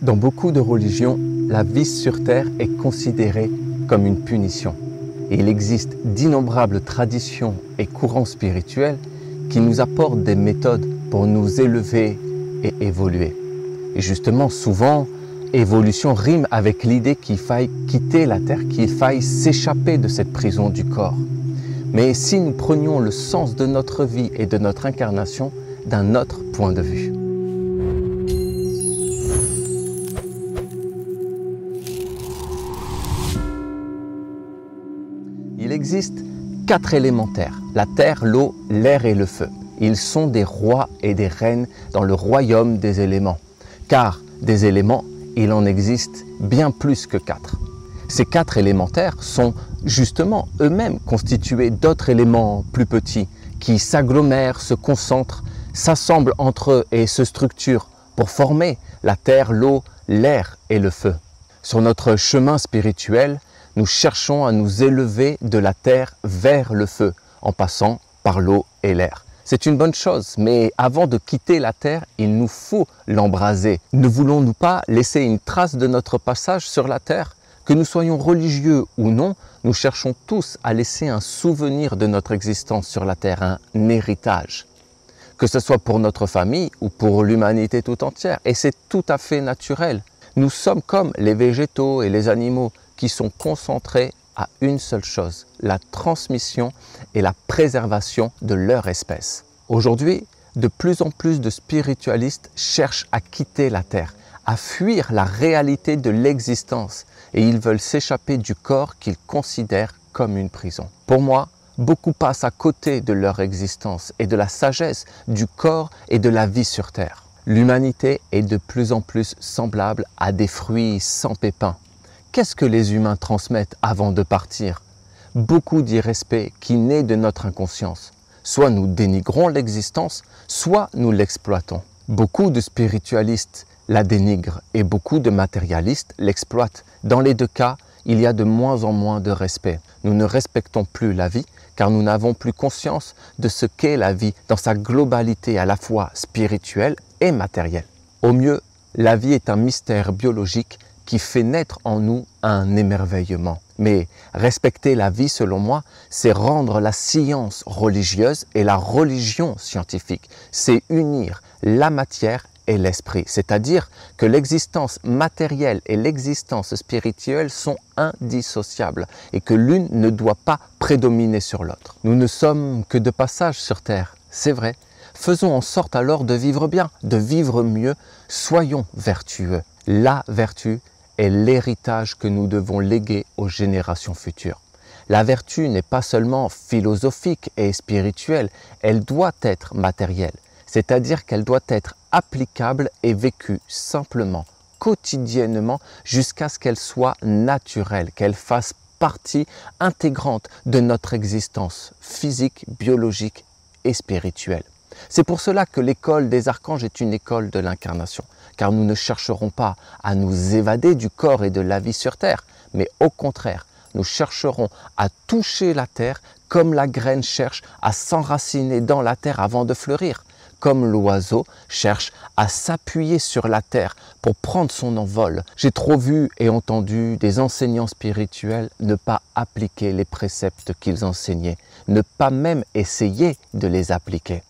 Dans beaucoup de religions, la vie sur Terre est considérée comme une punition. Et il existe d'innombrables traditions et courants spirituels qui nous apportent des méthodes pour nous élever et évoluer. Et justement, souvent, évolution rime avec l'idée qu'il faille quitter la Terre, qu'il faille s'échapper de cette prison du corps. Mais si nous prenions le sens de notre vie et de notre incarnation d'un autre point de vue. Il existe 4 élémentaires, la terre, l'eau, l'air et le feu. Ils sont des rois et des reines dans le royaume des éléments. Car des éléments, il en existe bien plus que 4. Ces 4 élémentaires sont justement eux-mêmes constitués d'autres éléments plus petits qui s'agglomèrent, se concentrent, s'assemblent entre eux et se structurent pour former la terre, l'eau, l'air et le feu. Sur notre chemin spirituel, nous cherchons à nous élever de la terre vers le feu, en passant par l'eau et l'air. C'est une bonne chose, mais avant de quitter la terre, il nous faut l'embraser. Ne voulons-nous pas laisser une trace de notre passage sur la terre? Que nous soyons religieux ou non, nous cherchons tous à laisser un souvenir de notre existence sur la terre, un héritage. Que ce soit pour notre famille ou pour l'humanité tout entière, et c'est tout à fait naturel. Nous sommes comme les végétaux et les animaux qui sont concentrés à une seule chose, la transmission et la préservation de leur espèce. Aujourd'hui, de plus en plus de spiritualistes cherchent à quitter la Terre, à fuir la réalité de l'existence et ils veulent s'échapper du corps qu'ils considèrent comme une prison. Pour moi, beaucoup passent à côté de leur existence et de la sagesse du corps et de la vie sur Terre. L'humanité est de plus en plus semblable à des fruits sans pépins. Qu'est-ce que les humains transmettent avant de partir? Beaucoup d'irrespect qui naît de notre inconscience. Soit nous dénigrons l'existence, soit nous l'exploitons. Beaucoup de spiritualistes la dénigrent et beaucoup de matérialistes l'exploitent. Dans les deux cas, il y a de moins en moins de respect. Nous ne respectons plus la vie car nous n'avons plus conscience de ce qu'est la vie dans sa globalité à la fois spirituelle et matérielle. Au mieux, la vie est un mystère biologique qui fait naître en nous un émerveillement. Mais respecter la vie, selon moi, c'est rendre la science religieuse et la religion scientifique. C'est unir la matière et l'esprit. C'est-à-dire que l'existence matérielle et l'existence spirituelle sont indissociables et que l'une ne doit pas prédominer sur l'autre. Nous ne sommes que de passage sur Terre, c'est vrai. Faisons en sorte alors de vivre bien, de vivre mieux. Soyons vertueux. La vertu est l'héritage que nous devons léguer aux générations futures. La vertu n'est pas seulement philosophique et spirituelle, elle doit être matérielle, c'est-à-dire qu'elle doit être applicable et vécue simplement, quotidiennement, jusqu'à ce qu'elle soit naturelle, qu'elle fasse partie intégrante de notre existence physique, biologique et spirituelle. C'est pour cela que l'école des archanges est une école de l'incarnation, car nous ne chercherons pas à nous évader du corps et de la vie sur Terre, mais au contraire, nous chercherons à toucher la Terre comme la graine cherche à s'enraciner dans la Terre avant de fleurir, comme l'oiseau cherche à s'appuyer sur la Terre pour prendre son envol. J'ai trop vu et entendu des enseignants spirituels ne pas appliquer les préceptes qu'ils enseignaient, ne pas même essayer de les appliquer.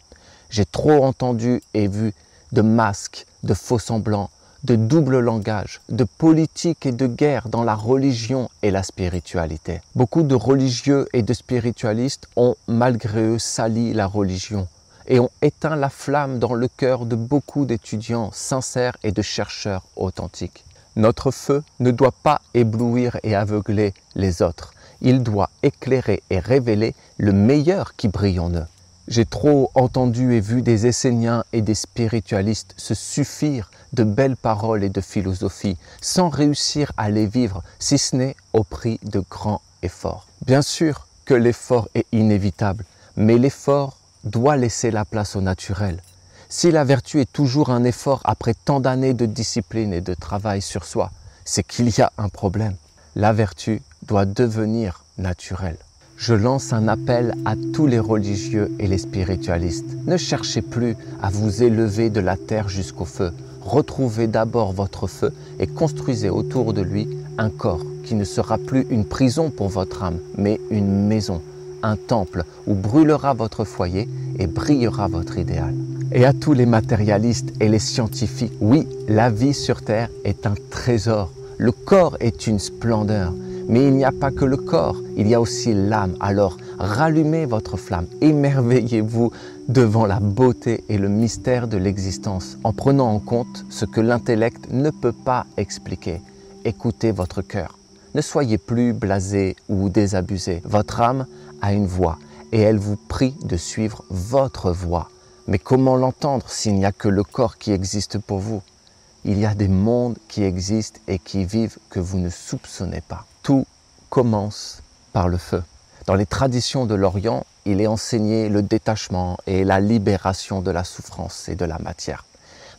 J'ai trop entendu et vu de masques, de faux-semblants, de double langage, de politique et de guerre dans la religion et la spiritualité. Beaucoup de religieux et de spiritualistes ont malgré eux sali la religion et ont éteint la flamme dans le cœur de beaucoup d'étudiants sincères et de chercheurs authentiques. Notre feu ne doit pas éblouir et aveugler les autres. Il doit éclairer et révéler le meilleur qui brille en eux. J'ai trop entendu et vu des Esséniens et des spiritualistes se suffire de belles paroles et de philosophie sans réussir à les vivre, si ce n'est au prix de grands efforts. Bien sûr que l'effort est inévitable, mais l'effort doit laisser la place au naturel. Si la vertu est toujours un effort après tant d'années de discipline et de travail sur soi, c'est qu'il y a un problème. La vertu doit devenir naturelle. Je lance un appel à tous les religieux et les spiritualistes. Ne cherchez plus à vous élever de la terre jusqu'au feu. retrouvez d'abord votre feu et construisez autour de lui un corps qui ne sera plus une prison pour votre âme, mais une maison, un temple où brûlera votre foyer et brillera votre idéal. Et à tous les matérialistes et les scientifiques, oui, la vie sur Terre est un trésor. Le corps est une splendeur, mais il n'y a pas que le corps, il y a aussi l'âme. Alors rallumez votre flamme, émerveillez-vous devant la beauté et le mystère de l'existence, en prenant en compte ce que l'intellect ne peut pas expliquer. Écoutez votre cœur. Ne soyez plus blasé ou désabusé. Votre âme a une voix et elle vous prie de suivre votre voix. Mais comment l'entendre s'il n'y a que le corps qui existe pour vous? Il y a des mondes qui existent et qui vivent que vous ne soupçonnez pas. Tout commence par le feu. Dans les traditions de l'Orient, il est enseigné le détachement et la libération de la souffrance et de la matière.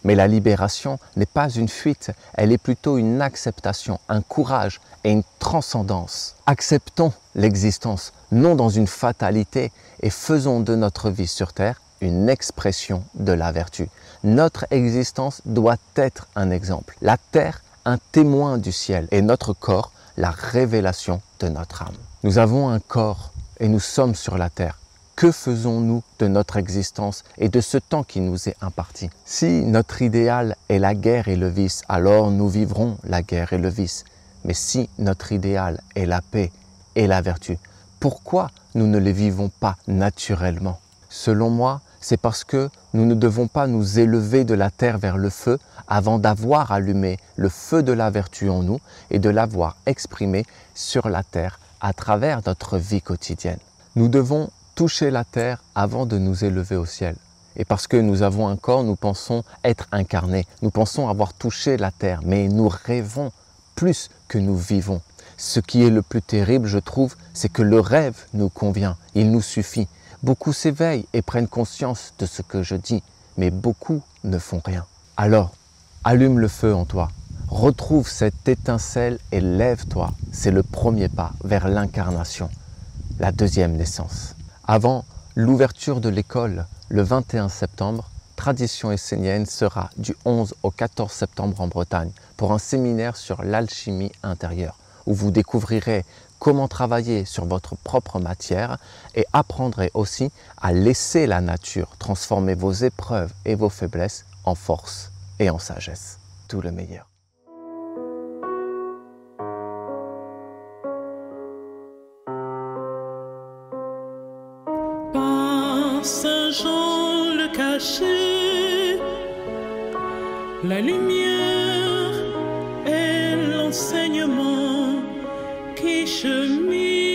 Mais la libération n'est pas une fuite, elle est plutôt une acceptation, un courage et une transcendance. Acceptons l'existence, non dans une fatalité, et faisons de notre vie sur Terre une expression de la vertu. Notre existence doit être un exemple. La Terre, un témoin du ciel, et notre corps, la révélation de notre âme. Nous avons un corps et nous sommes sur la Terre. Que faisons-nous de notre existence et de ce temps qui nous est imparti? Si notre idéal est la guerre et le vice, alors nous vivrons la guerre et le vice. Mais si notre idéal est la paix et la vertu, pourquoi nous ne les vivons pas naturellement? Selon moi, c'est parce que nous ne devons pas nous élever de la terre vers le feu avant d'avoir allumé le feu de la vertu en nous et de l'avoir exprimé sur la terre à travers notre vie quotidienne. Nous devons toucher la terre avant de nous élever au ciel. Et parce que nous avons un corps, nous pensons être incarnés, nous pensons avoir touché la terre, mais nous rêvons plus que nous vivons. Ce qui est le plus terrible, je trouve, c'est que le rêve nous convient, il nous suffit. Beaucoup s'éveillent et prennent conscience de ce que je dis, mais beaucoup ne font rien. Alors, allume le feu en toi, retrouve cette étincelle et lève-toi. C'est le premier pas vers l'incarnation, la deuxième naissance. Avant l'ouverture de l'école, le 21 septembre, Tradition essénienne sera du 11 au 14 septembre en Bretagne pour un séminaire sur l'alchimie intérieure, où vous découvrirez comment travailler sur votre propre matière et apprendrez aussi à laisser la nature transformer vos épreuves et vos faiblesses en force et en sagesse. Tout le meilleur. Par Saint Jean le caché, la lumière et l'enseignement qui chemine.